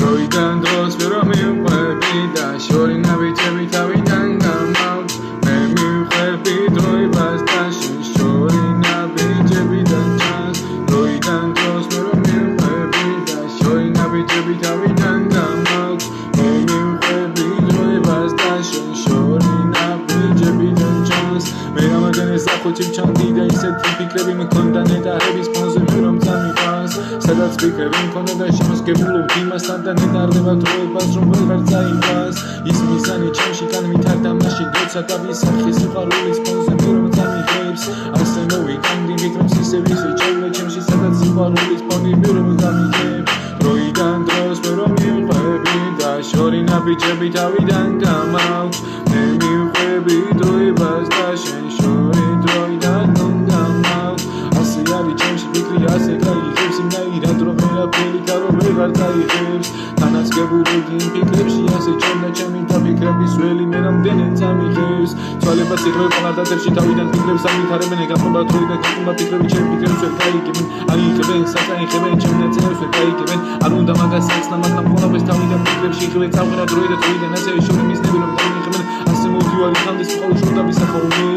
დროიდან დროს მე რომ მივხვები და შორინა ბიჭები თავიდან გამაქვს მე მივხვები დროებას და შენ შორინა ბიჭებიდან ჩანს დროიდან დროს მე რომ მივხვები და შორინა ბიჭები თავიდან გამაქვს მე მივხვები დროებას და შენ შორინა ბიჭებიდან ჩანს მე რამაგან ეს ახოჩი ჩანდი და ისეთი ფიქრები მქონდა ნეტარების ფონზე მე რომ წამიყავს სადაც ფიქრები მქონდა და შემოსგებულობ იმასთან და ნეტარდება დროებას რომ ვეღარ წაიყვანს ის მიზანი ჩემში კან ვითარდა მაშინ როცა დავისახე სიყვარულის ფონზე მე რომ წამიღებს ასე მოვიკანდი ვიქნებს ისევ ჩაულა ჩემში სადაც სიყვარულის ფონი მე რომ დამიგებ დროიდან დროს მე რომ მივხვები და შორინა ბიჭები თავიდან გამაქვს მე მივხვები დროებას და შენ შორი დროიდან გამაქვს ასე არის ჩემში ფიქრი ასე გაიღებს იმნაირად რომ ვერაფერი და რომ ვეღარ წაიღებს განაცგებულობდი იმ ფიქრებში ასე ჩემდა ჩემი დაფიქრების ველი მე რამდენი წამიღებს ცვალებას იღებ ყველა დადებში თავიდან ფიქრებს ამითარებენ გახობა დროი და გახობა ფიქრები ჩემი ფიქრებს ვერ გაიგებენ აიღებენ საწაიღებენ ჩემ ნაწერებს ვერ გაიგებენ არ უნდა მაგას ახსნა მაგრამ ყველაფერს თავიდან ფიქრებში იღებენ წავღერა დროი და დროიდან ასევე შორი მისნები რომ დაიღებენ ასე მოვდივარი ხანდის ხოლო შორ დავისახოვნე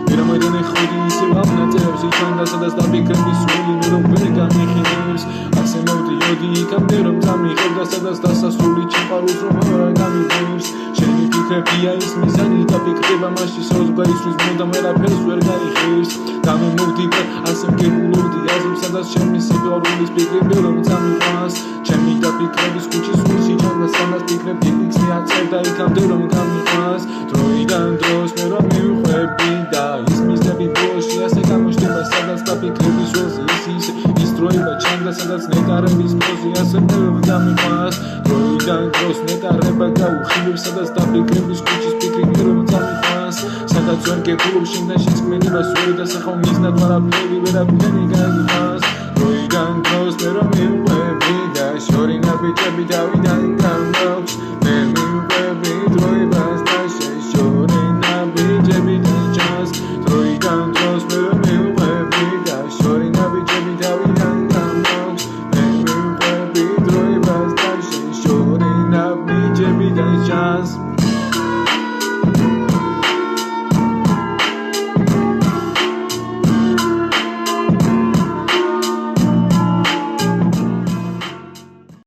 ვერამაიდან ეხოდი ისევ ამ ნაწერებს იჩანდა სადაც დაფიქრების ველი მე რომ ვერ გამიხინებს ასე მოვდიოდი იქამდე რომ წამიღებ და სადაც დასასრული სიყვარულს რომ არ გამიღებს შენი ფიქრებია ის მიზანი და ფიქრება მაშინ სოც გაისვრის მუდამ ვერაფერს ვერ გაიღებს გამომოვდივარ ასე მგებულობდი აზრს სადაც ჩემი სიყვარულის ფიქრები რომ წამიყვანს ჩემი და ფიქრების ქუჩის სულში ჩანდა სადაც ფიქრები ფიქს მიაწერდა იქამდე რომ გამიყვანს დროიდან დროს მე რომ მივხვები და ის მიზნები ბოლოში ასე გამოჩნდება სადაც და ფიქრების ველზე ის დროება ჩანდა სადაც ნეტარების პოზი ასე მე რომ გამიყვანს დროიდან დროს ნეტარება გაუხილებს სადაც და ფიქრების ქუჩის ფიქრი მე რომ წამიყვანს სადაც ვერ გებულობ შენთან შეცქმედებას ვერ დასახავ მიზნად ვერაფერი გაიყვანს დროიდან დროს მე რომ მივხვები და შორინა ბიჭები თავიდან გამაქვს მე მივხვები